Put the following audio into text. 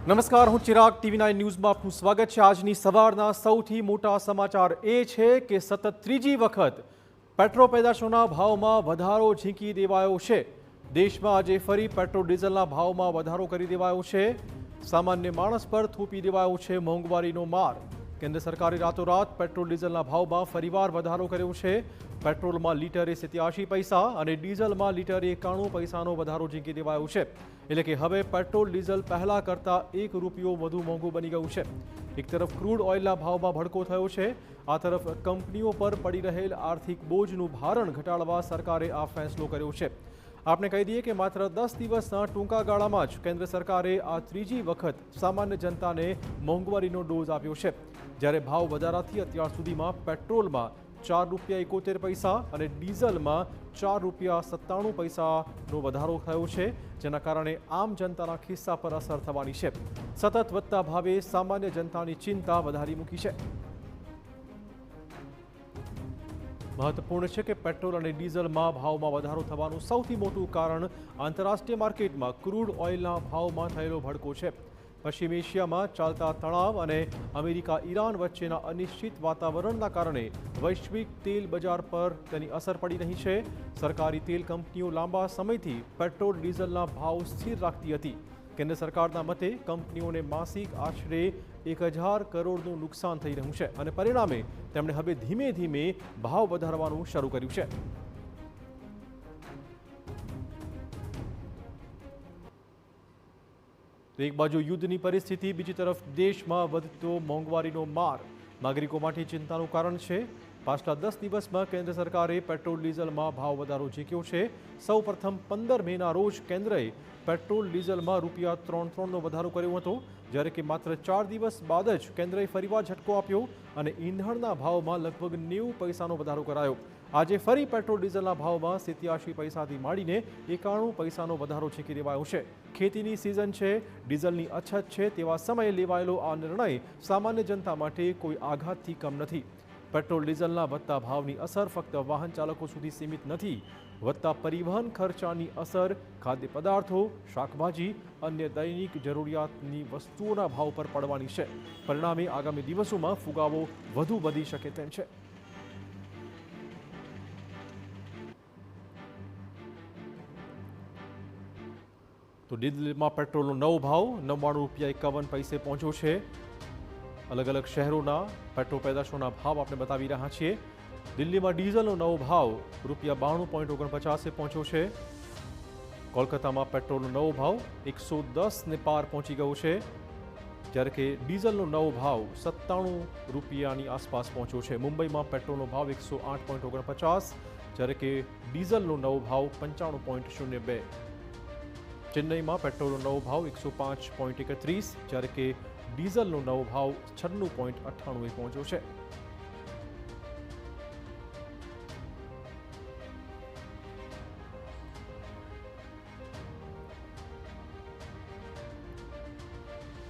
નમસ્કાર, હું ચિરાગ TV9 ન્યૂઝમાં આપનું સ્વાગત છે। આજની સવારના સૌથી મોટા સમાચાર એ છે કે સતત ત્રીજી વખત પેટ્રોલ પેદાશોના ભાવમાં વધારો ઝીંકી દેવાયો છે। દેશમાં આજે ફરી પેટ્રોલ ડીઝલના ભાવમાં વધારો કરી દેવાયો છે। સામાન્ય માણસ પર થોપી દેવાયો છે મોંઘવારીનો માર। કેન્દ્ર સરકારે રાતોરાત પેટ્રોલ ડીઝલના ભાવમાં ફરીવાર વધારો કર્યો છે। પેટ્રોલમાં લીટરે 87 પૈસા અને ડીઝલમાં લીટરે 91 પૈસાનો વધારો ઝીંકી દેવાયો છે। એટલે કે હવે પેટ્રોલ ડીઝલ પહેલા કરતાં ₹1 વધુ મોંઘું બની ગયું છે। એક તરફ ક્રૂડ ઓઇલના ભાવમાં ભડકો થયો છે, આ તરફ કંપનીઓ પર પડી રહેલ આર્થિક બોજનું ભારણ ઘટાડવા સરકારે આ ફેસલો કર્યો છે। આપણે કહી દઈએ કે માત્ર 10 દિવસના ટૂંકા ગાળામાં જ કેન્દ્ર સરકારે આ ત્રીજી વખત સામાન્ય જનતાને મોંઘવારીનો ડોઝ આપ્યો છે। જ્યારે ભાવ વધારાથી અત્યાર સુધીમાં પેટ્રોલમાં ₹4.71 અને ડીઝલમાં ₹4.97નો વધારો થયો છે, જેના કારણે આમ જનતાના ખિસ્સા પર અસર થવાની છે। સતત વધતા ભાવે સામાન્ય જનતાની ચિંતા વધારી મૂકી છે। મહત્વપૂર્ણ છે કે પેટ્રોલ અને ડીઝલમાં ભાવમાં વધારો થવાનું સૌથી મોટું કારણ આંતરરાષ્ટ્રીય માર્કેટમાં ક્રૂડ ઓઇલના ભાવમાં થયેલો ભડકો છે। પશ્ચિમ એશિયામાં ચાલતા તણાવ અને અમેરિકા ઈરાન વચ્ચેના અનિશ્ચિત વાતાવરણના કારણે વૈશ્વિક તેલ બજાર પર તેની અસર પડી રહી છે। સરકારી તેલ કંપનીઓ લાંબા સમયથી પેટ્રોલ ડીઝલના ભાવ સ્થિર રાખતી હતી। કેન્દ્ર સરકારના મતે કંપનીઓને માસિક આશરે 1000 કરોડનું નુકસાન થઈ રહ્યું છે અને પરિણામે તેમણે હવે ધીમે ધીમે ભાવ વધારવાનું શરૂ કર્યું છે। એક બાજુ યુદ્ધની પરિસ્થિતિ, બીજી તરફ દેશમાં વધતો મોંઘવારીનો માર નાગરિકો માટે ચિંતાનું કારણ છે। પાછલા 10 દિવસમાં કેન્દ્ર સરકારે પેટ્રોલ ડીઝલમાં ભાવ વધારો ઝીક્યો છે। સૌ પ્રથમ 15 મેના રોજ કેન્દ્રએ પેટ્રોલ ડીઝલમાં ₹3.33નો વધારો કર્યો હતો, જ્યારે કે માત્ર 4 દિવસ બાદ જ કેન્દ્રએ ફરીવાર ઝટકો આપ્યો અને ઈંધણના ભાવમાં લગભગ 90 પૈસાનો વધારો કરાયો। આજે ફરી પેટ્રોલ ડીઝલના ભાવમાં 87 પૈસાથી માંડીને 91 પૈસાનો વધારો ઝીંકી દેવાયો છે। ખેતીની સિઝન છે, ડીઝલની અછત છે, તેવા સમયે લેવાયેલો આ નિર્ણય સામાન્ય જનતા માટે કોઈ આઘાતથી કમ નથી। પેટ્રોલ ડીઝલના વધતા ભાવની અસર ફક્ત વાહન ચાલકો સુધી સીમિત નથી। વધતા પરિવહન ખર્ચાની અસર ખાદ્ય પદાર્થો, શાકભાજી, અન્ય દૈનિક જરૂરિયાતની વસ્તુઓના ભાવ પર પડવાની છે। પરિણામે આગામી દિવસોમાં ફુગાવો વધુ વધી શકે તેમ છે। તો દિલ્હીમાં પેટ્રોલનો નવો ભાવ ₹99.51 પહોંચ્યો છે। અલગ અલગ શહેરોના પેટ્રોલ પેદાશોના ભાવ આપણે બતાવી રહ્યા છીએ। દિલ્હીમાં ડીઝલનો નવો ભાવ ₹92.49 પહોંચ્યો છે। કોલકાતામાં પેટ્રોલનો નવો ભાવ 110ને પાર પહોંચી ગયો છે, જ્યારે કે ડીઝલનો નવો ભાવ ₹97ની આસપાસ પહોંચ્યો છે। મુંબઈમાં પેટ્રોલનો ભાવ 108.49, જ્યારે કે ડીઝલનો નવો ભાવ 95.02। ચેન્નઈમાં પેટ્રોલનો નવો ભાવ 105.31, જ્યારે કે ડીઝલનો નવો ભાવ 96.98 પહોંચ્યો છે।